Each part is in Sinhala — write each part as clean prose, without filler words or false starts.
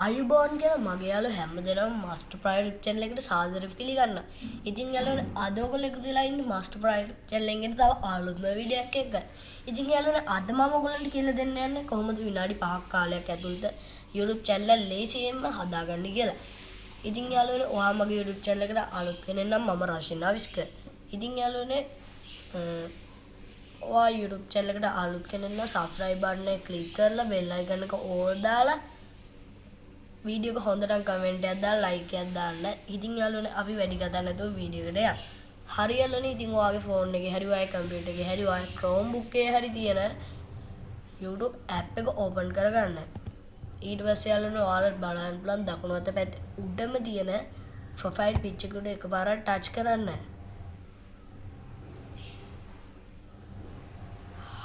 අයුබෝවන් කියලා මගේ යාළුවෝ හැමදෙනාම මාස්ටර් ප්‍රයිඩ් channel එකට සාදරයෙන් පිළිගන්නවා. ඉතින් යාළුවනේ අද ඔයගොල්ලෝ එකතු වෙලා ඉන්නේ මාස්ටර් ප්‍රයිඩ් channel එකෙන් තව අලුත්ම වීඩියෝ එකක් එක්ක. ඉතින් යාළුවනේ අද මම ඔයගොල්ලන්ට කියලා දෙන්න යන්නේ කොහොමද විනාඩි 5ක් කාලයක් ඇතුළත YouTube channel එක ලේසියෙන්ම හදාගන්න කියලා. ඉතින් යාළුවනේ ඔයා මගේ YouTube channel එකට අලුත් කෙනෙක් නම් මම රෂින් අවිස්ක. ඉතින් යාළුවනේ ඔයා YouTube channel එකට අලුත් කෙනෙක් නම් subscribe button එක click කරලා bell icon එක all දාලා वीडियो को හොඳටම කමෙන්ට් එකක් දාලා ලයික් එකක් දාන්න. ඉතින් යාළුවනේ අපි වැඩි කතා නැතුව වීඩියෝ එකට යමු. හරි යාළුවනේ ඉතින් ඔයාගේ ෆෝන් එකේ හරි ඔයාගේ කම්පියුටර් එකේ හරි ඔයාගේ Chromebook එකේ හරි තියෙන YouTube app එක open කරගන්න. ඊට පස්සේ යාළුවනේ ඔයාලට බලන්න පුළුවන් දකුණු අත පැත්තේ උඩම තියෙන profile picture එකට එකපාරක් touch කරන්න.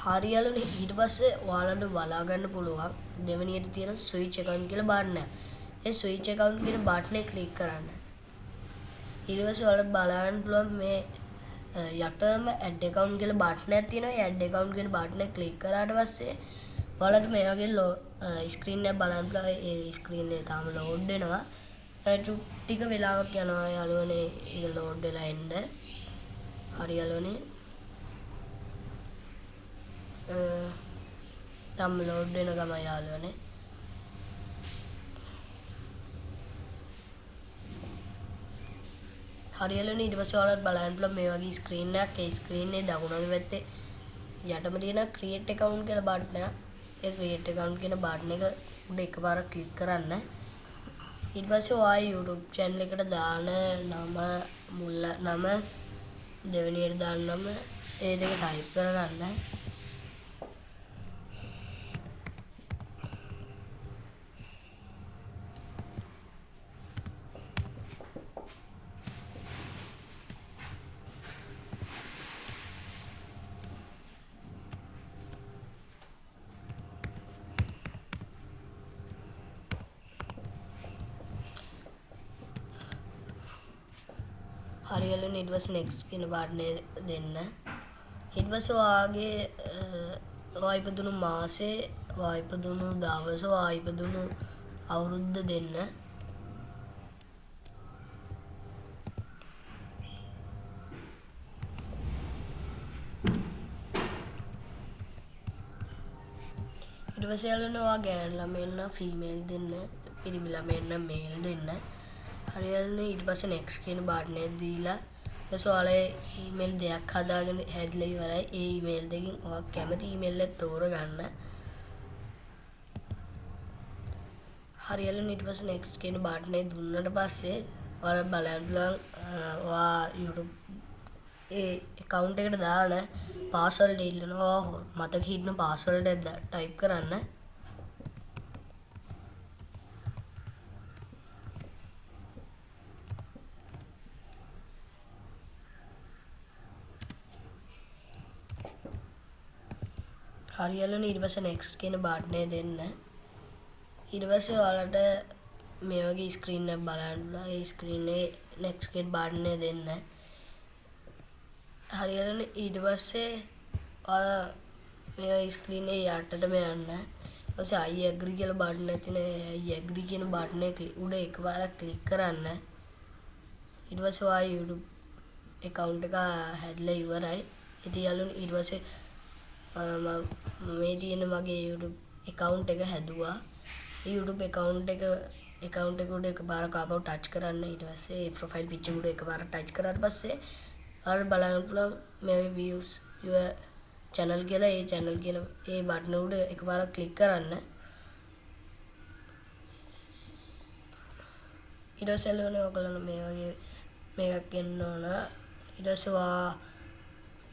හරි යාළුවනේ ඊට පස්සේ ඔයාලට බලා ගන්න පුළුවන් දෙවෙනියට තියෙන switch account කියලා බාන්න. ඒ switch account කියන බටන් එක ක්ලික් කරන්න. ඊට පස්සේ ඔයාලට බලන්න පුළුවන් මේ යටම add account කියලා බටන් එකක් තියෙනවා. ඒ add account කියන බටන් එක ක්ලික් කරාට පස්සේ ඔයාලට මේ වගේ screen එක බලන්න පුළුවන්. ඒ screen එක තාම load වෙනවා. ටික වෙලාවක් යනවා යාළුවනේ ඒක load වෙලා එන්න. හරි යාළුවනේ තම load වෙන ගම යාළුවනේ හරියලනේ ඊට පස්සේ ඔයාලට බලන්න පුළුවන් මේ වගේ ස්ක්‍රීන් එකක්. ඒ ස්ක්‍රීන් එකේ දකුණු පැත්තේ යටම තියෙන create account කියලා බටන් එක. ඒ create account කියන බටන් එක උඩ එකපාරක් ක්ලික් කරන්න. ඊට පස්සේ ඔයා YouTube channel එකට දාන නම මුල්ල නම දෙවෙනියට දාන නම ඒ දෙක type කරගන්න. හරියලනේ ඊට පස්සේ next කියන බටන් එක දෙන්න. ඊට පස්සේ ඔයාගේ ඔයා ඉපදුණු මාසේ, ඔයා ඉපදුණු දවස, ඔයා ඉපදුණු අවුරුද්ද දෙන්න. ඊට පස්සේ යාළුවනේ ඔයා ගෑනු ළමයෙක් නම් female දෙන්න, පිරිමි ළමයෙක් නම් male දෙන්න. හරියන්නේ ඊට පස්සේ next කියන බටන් එක දීලා ඊට ඔයාලා email දෙකක් හදාගෙන හැදලා ඉවරයි. ඒ email දෙකෙන් ඔයා කැමති email එක තෝරගන්න. හරියන්නේ ඊට පස්සේ next කියන බටන් එක දුන්නට පස්සේ ඔයාලා බලන්න පුළුවන් ඔයා YouTube ඒ account එකට දාන password ඉල්ලනවා. මතක හිටින password එක type කරන්න. හරියලනේ ඊට පස්සේ next කියන බටන් එක දෙන්න. ඊට පස්සේ ඔයාලට මේ වගේ screen එක බලන්න පුළුවන්. ඒ screen එකේ next කියන බටන් එක දෙන්න. හරියලනේ ඊට පස්සේ ඔයාලා මේ වගේ screen එකේ යටටම යන්න. ඊට පස්සේ I agree කියලා බටන් එක තියෙන I agree කියන බටන් එක උඩ එකපාරක් ක්ලික් කරන්න. ඊට පස්සේ ඔයා YouTube account එක හැදලා ඉවරයි. ඉතින් යාළුවනේ ඊට පස්සේ මේ තියෙන මගේ YouTube account එක හැදුවා. ඒ YouTube account එක උඩ එකපාරක් ආපහු touch කරන්න. ඊට පස්සේ profile picture උඩ එකපාරක් touch කරාට පස්සේ ඔයාලට බලන්න පුළුවන් මේ views your channel කියලා ඒ channel කියන ඒ බටන් උඩ එකපාරක් click කරන්න. ඊට පස්සේ ඔයගොල්ලෝ මේ වගේ මේකක් එන්න ඕන. ඊට පස්සේ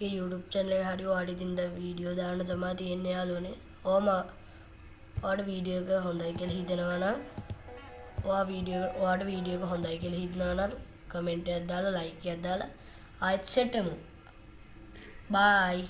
ඒ YouTube channel එක හරි ඔයාලට ඉතින් දැන් වීඩියෝ දාන්න තමයි තියෙන්නේ යාළුවනේ. ඔයාලට වීඩියෝ එක හොඳයි කියලා හිතෙනවා නම් ඔයාලට වීඩියෝ එක හොඳයි කියලා හිතනවා නම් කමෙන්ට් එකක් දාලා ලයික් එකක් දාලා ආයෙත් සෙට් වෙමු. බයි.